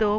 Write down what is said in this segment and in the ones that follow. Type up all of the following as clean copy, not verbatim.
2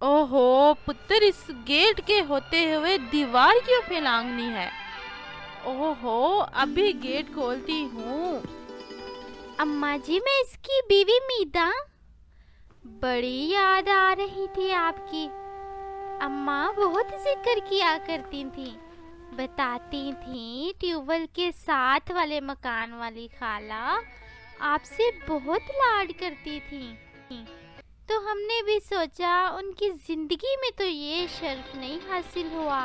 ओहो पुत्र, इस गेट के होते हुए दीवार क्यों फैलांगनी है? ओहो, अभी गेट खोलती हूँ। अम्मा जी, मैं इसकी बीवी मीता। बड़ी याद आ रही थी आपकी। अम्मा बहुत जिक्र किया करती थी, बताती थी ट्यूबवेल के साथ वाले मकान वाली खाला आपसे बहुत लाड करती थी। तो हमने भी सोचा उनकी जिंदगी में तो ये शर्फ नहीं हासिल हुआ,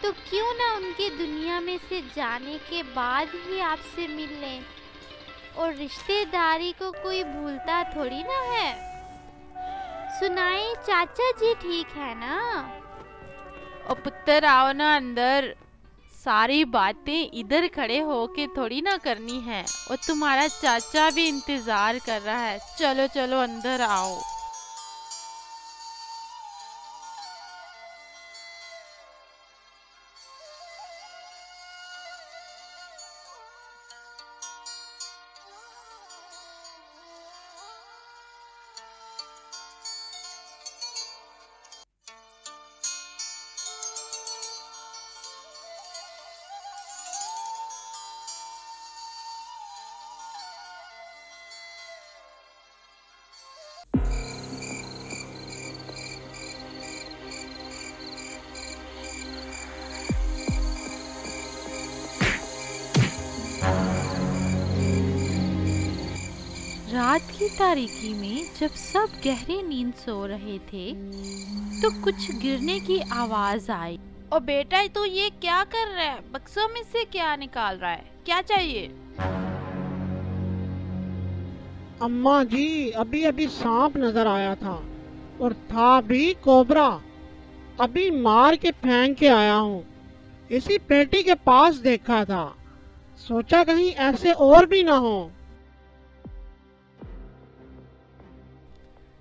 तो क्यों ना उनके दुनिया में से जाने के बाद ही आपसे मिल लें। और रिश्तेदारी को कोई भूलता थोड़ी ना है। सुनाए चाचा जी ठीक है ना? ओ पुत्र, आओ ना अंदर। सारी बातें इधर खड़े होके थोड़ी ना करनी है, और तुम्हारा चाचा भी इंतजार कर रहा है। चलो चलो अंदर आओ। रात की तारीकी में जब सब गहरी नींद सो रहे थे तो कुछ गिरने की आवाज आई। ओ बेटा, तू ये क्या कर रहा है? बक्सों में से क्या निकाल रहा है? क्या चाहिए? अम्मा जी, अभी अभी सांप नजर आया था, और था भी कोबरा। अभी मार के फेंक के आया हूँ। इसी पेटी के पास देखा था, सोचा कहीं ऐसे और भी ना हो।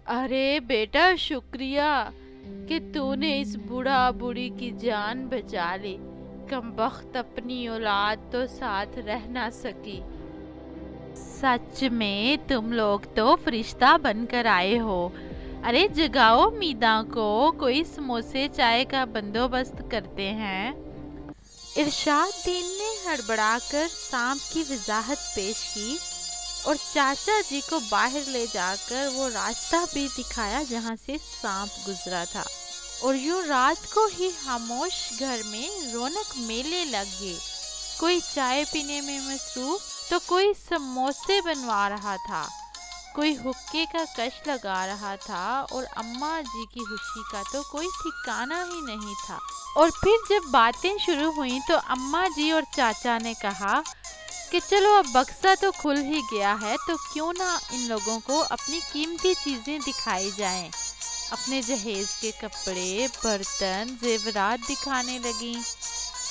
अरे बेटा, शुक्रिया कि तूने इस बूढ़ा बूढ़ी की जान बचा ली। कमबख्त अपनी औलाद तो साथ रह ना सकी। सच में तुम लोग तो फरिश्ता बनकर आए हो। अरे जगाओ मीदा को, कोई समोसे चाय का बंदोबस्त करते हैं। इरशाद दीन ने हड़बड़ाकर सांप की वजाहत पेश की और चाचा जी को बाहर ले जाकर वो रास्ता भी दिखाया जहाँ से सांप गुजरा था। और यूं रात को ही खामोश घर में रौनक मेले लग गए। कोई चाय पीने में मसरूफ तो कोई समोसे बनवा रहा था, कोई हुक्के का कश लगा रहा था, और अम्मा जी की खुशी का तो कोई ठिकाना ही नहीं था। और फिर जब बातें शुरू हुई तो अम्मा जी और चाचा ने कहा कि चलो अब बक्सा तो खुल ही गया है, तो क्यों ना इन लोगों को अपनी कीमती चीज़ें दिखाई जाएं। अपने जहेज के कपड़े, बर्तन, जेवरात दिखाने लगी।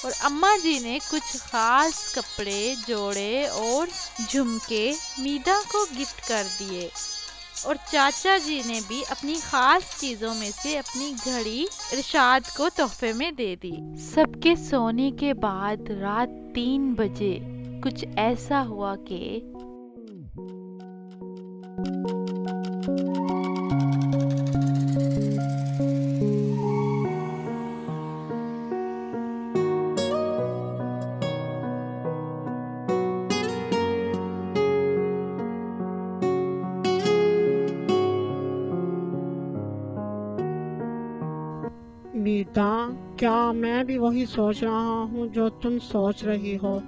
और अम्मा जी ने कुछ खास कपड़े, जोड़े और झुमके मीदा को गिफ्ट कर दिए। और चाचा जी ने भी अपनी खास चीज़ों में से अपनी घड़ी इरशाद को तोहफे में दे दी। सबके सोने के बाद रात 3 बजे कुछ ऐसा हुआ कि मीता, क्या मैं भी वही सोच रहा हूँ जो तुम सोच रही हो?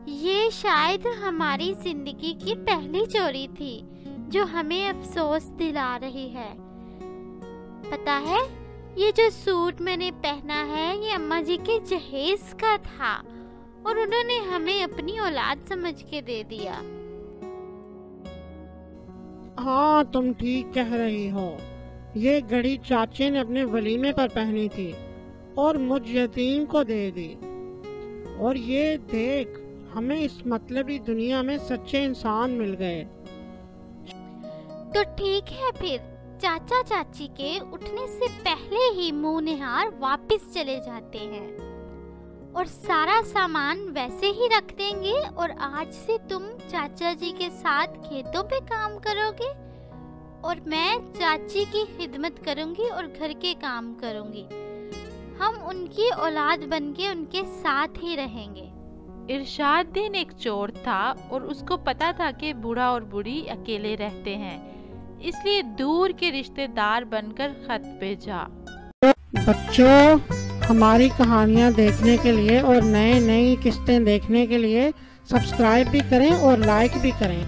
ये शायद हमारी जिंदगी की पहली चोरी थी जो हमें अफसोस दिला रही है। पता है, ये जो सूट मैंने पहना है ये अम्मा जी के जहेज का था और उन्होंने हमें अपनी औलाद समझ के दे दिया। हाँ, तुम ठीक कह रही हो। ये घड़ी चाचे ने अपने वलीमे पर पहनी थी और मुझ यतीम को दे दी। और ये देख, हमें इस मतलबी दुनिया में सच्चे इंसान मिल गए। तो ठीक है, फिर चाचा चाची के उठने से पहले ही मुंह निहार वापस चले जाते हैं और सारा सामान वैसे ही रख देंगे। और आज से तुम चाचा जी के साथ खेतों पे काम करोगे और मैं चाची की खिदमत करूंगी और घर के काम करूंगी। हम उनकी औलाद बनके उनके साथ ही रहेंगे। इरशादुद्दीन एक चोर था और उसको पता था कि बूढ़ा और बूढ़ी अकेले रहते हैं, इसलिए दूर के रिश्तेदार बनकर खत भेजा। बच्चों, हमारी कहानियाँ देखने के लिए और नई नई किस्तें देखने के लिए सब्सक्राइब भी करें और लाइक भी करें।